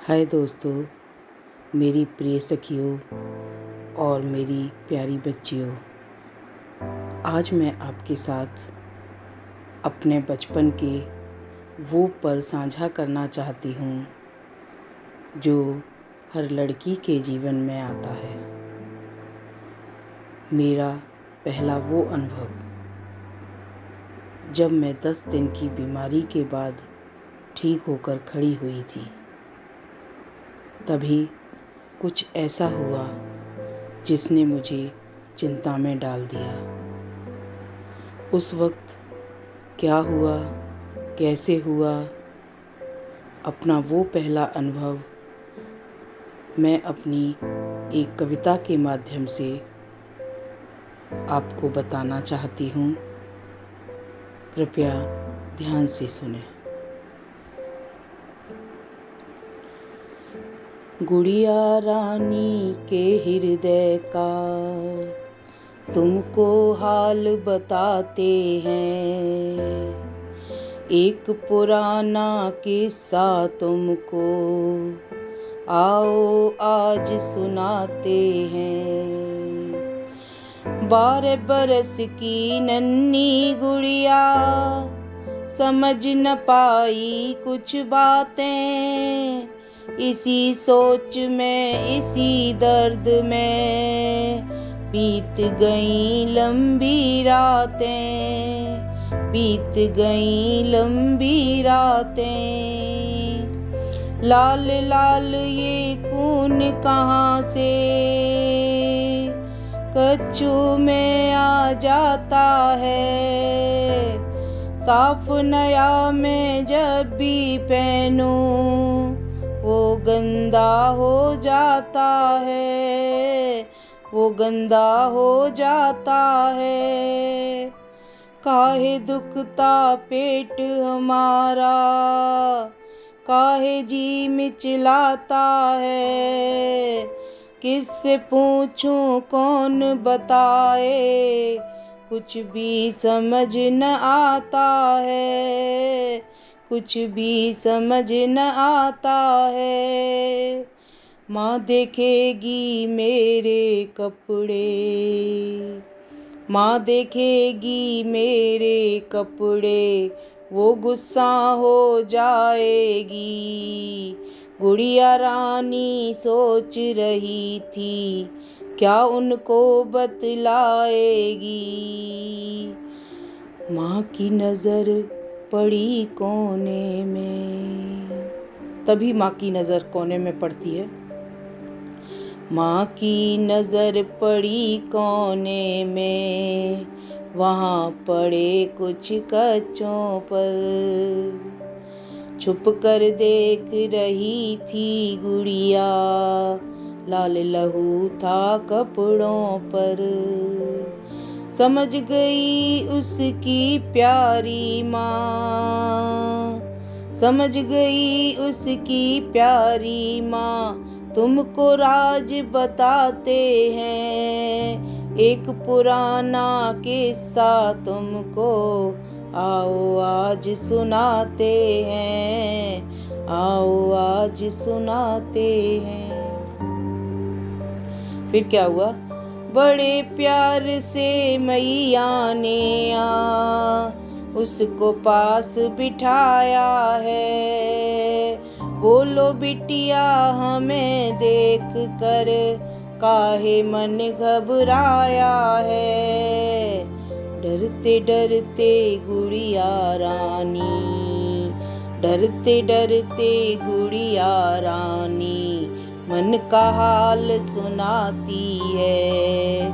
हाय दोस्तों, मेरी प्रिय सखियों और मेरी प्यारी बच्चियों। आज मैं आपके साथ अपने बचपन के वो पल साझा करना चाहती हूँ जो हर लड़की के जीवन में आता है। मेरा पहला वो अनुभव जब मैं 10 दिन की बीमारी के बाद ठीक होकर खड़ी हुई थी। तभी कुछ ऐसा हुआ जिसने मुझे चिंता में डाल दिया। उस वक्त क्या हुआ, कैसे हुआ, अपना वो पहला अनुभव मैं अपनी एक कविता के माध्यम से आपको बताना चाहती हूँ। कृपया ध्यान से सुनें। गुड़िया रानी के हृदय का तुमको हाल बताते हैं, एक पुराना किस्सा तुमको आओ आज सुनाते हैं। 12 बरस की नन्ही गुड़िया समझ न पाई कुछ बातें, इसी सोच में इसी दर्द में बीत गई लंबी रातें, बीत गई लंबी रातें। लाल लाल ये खून कहाँ से कच्चू में आ जाता है, साफ नया में जब भी पहनूं वो गंदा हो जाता है, वो गंदा हो जाता है। काहे दुखता पेट हमारा, काहे जी मिचलाता है, किससे पूछूं कौन बताए, कुछ भी समझ न आता है, कुछ भी समझ न आता है। माँ देखेगी मेरे कपड़े, माँ देखेगी मेरे कपड़े, वो गुस्सा हो जाएगी। गुड़िया रानी सोच रही थी क्या उनको बतलाएगी। माँ की नज़र पड़ी कोने में, तभी माँ की नज़र कोने में पड़ती है। माँ की नज़र पड़ी कोने में, वहाँ पड़े कुछ कच्चों पर, छुप कर देख रही थी गुड़िया, लाल लहू था कपड़ों पर। समझ गई उसकी प्यारी माँ, समझ गई उसकी प्यारी माँ, तुमको राज बताते हैं, एक पुराना किस्सा तुमको आओ आज सुनाते हैं, आओ आज सुनाते हैं। फिर क्या हुआ? बड़े प्यार से मैया ने उसको पास बिठाया है, बोलो बिटिया हमें देख कर काहे मन घबराया है। डरते डरते गुड़िया रानी, डरते डरते गुड़िया रानी मन का हाल सुनाती है।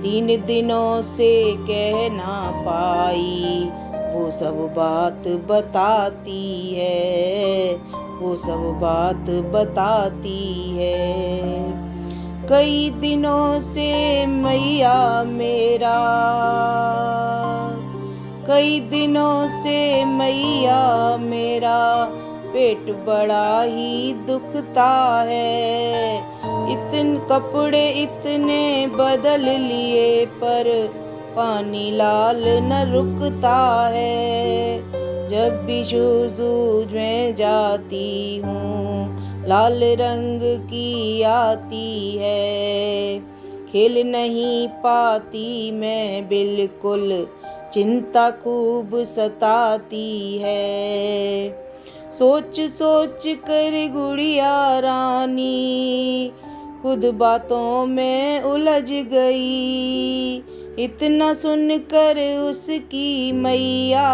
3 दिनों से कह ना पाई वो सब बात बताती है, वो सब बात बताती है। कई दिनों से मैया मेरा, कई दिनों से मैया मेरा पेट बड़ा ही दुखता है। इतने कपड़े इतने बदल लिए पर पानी लाल न रुकता है। जब भी शूज़ में जाती हूँ लाल रंग की आती है। खेल नहीं पाती मैं बिल्कुल, चिंता खूब सताती है। सोच सोच कर गुड़िया रानी खुद बातों में उलझ गई। इतना सुनकर उसकी मैया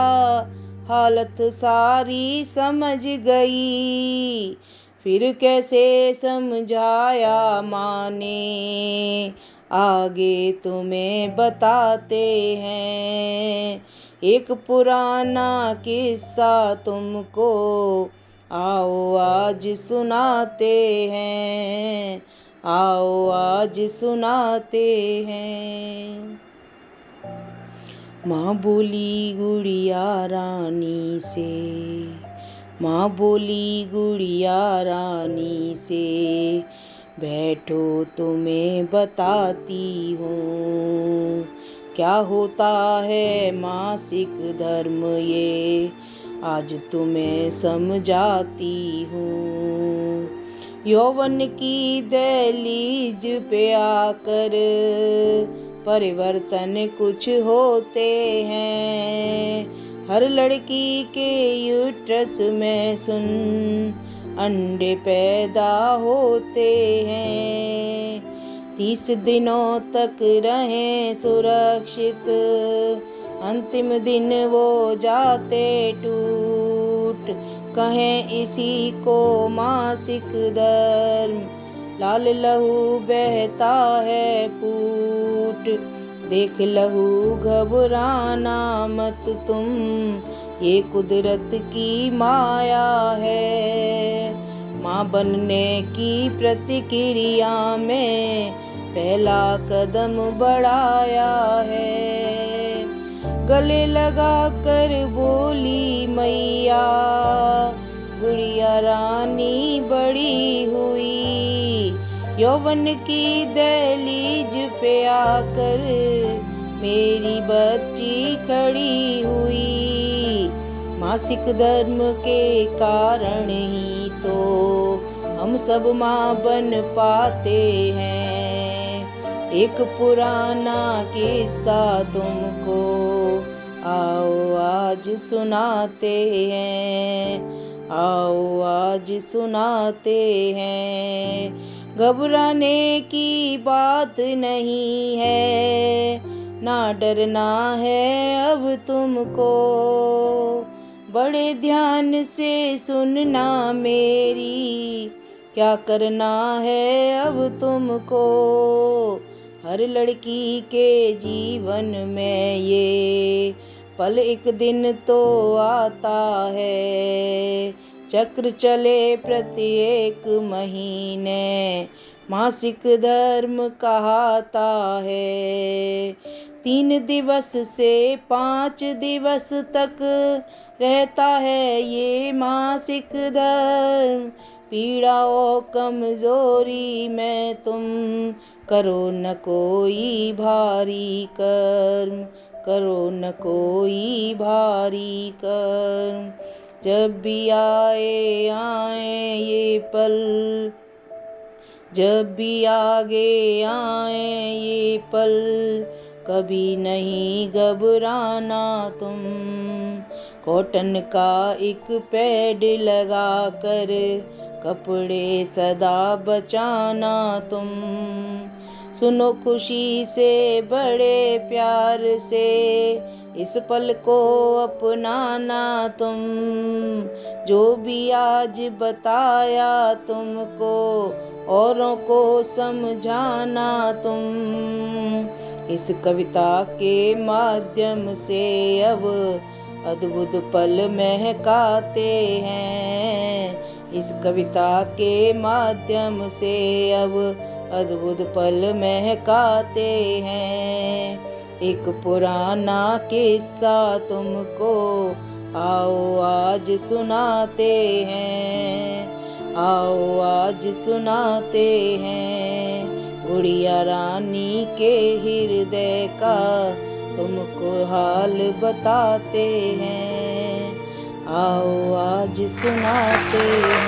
हालत सारी समझ गई। फिर कैसे समझाया माँ ने, आगे तुम्हें बताते हैं। एक पुराना किस्सा तुमको, आओ आज सुनाते हैं। आओ आज सुनाते हैं। माँ बोली गुड़िया रानी से, माँ बोली गुड़िया रानी से, बैठो तुम्हें बताती हूँ। क्या होता है मासिक धर्म ये, आज तुम्हें समझाती हूँ। यौवन की दहलीज पे आकर परिवर्तन कुछ होते हैं। हर लड़की के यूट्रस में सुन अंडे पैदा होते हैं। 30 दिनों तक रहें सुरक्षित, अंतिम दिन वो जाते टूट। कहें इसी को मासिक धर्म, लाल लहू बहता है फूट। देख लहू घबराना मत तुम, ये कुदरत की माया है। माँ बनने की प्रतिक्रिया में पहला कदम बढ़ाया है। गले लगा कर बोली मैया, गुड़िया रानी बड़ी हुई। यौवन की दहलीज पे आकर मेरी बच्ची खड़ी हुई। मासिक धर्म के कारण ही तो हम सब माँ बन पाते हैं। एक पुराना किस्सा तुमको, आओ आज सुनाते हैं। आओ आज सुनाते हैं। घबराने की बात नहीं है, ना डरना है अब तुमको। बड़े ध्यान से सुनना मेरी, क्या करना है अब तुमको। हर लड़की के जीवन में ये पल एक दिन तो आता है। चक्र चले प्रत्येक महीने, मासिक धर्म कहता है। 3 दिवस से 5 दिवस तक रहता है ये मासिक धर्म। पीड़ा और कमजोरी में तुम करो न कोई भारी कर्म, करो न कोई भारी कर्म। जब भी आए ये पल, जब भी आगे आए ये पल, कभी नहीं घबराना तुम। कॉटन का एक पैड लगा कर कपड़े सदा बचाना तुम। सुनो खुशी से बड़े प्यार से इस पल को अपनाना तुम। जो भी आज बताया तुमको, औरों को समझाना तुम। इस कविता के माध्यम से अब अद्भुत पल महकाते हैं। इस कविता के माध्यम से अब अद्भुत पल महकाते हैं। एक पुराना किस्सा तुमको, आओ आज सुनाते हैं। आओ आज सुनाते हैं। गुड़िया रानी के हृदय का तुमको हाल बताते हैं। आओ आज सुनाते हैं।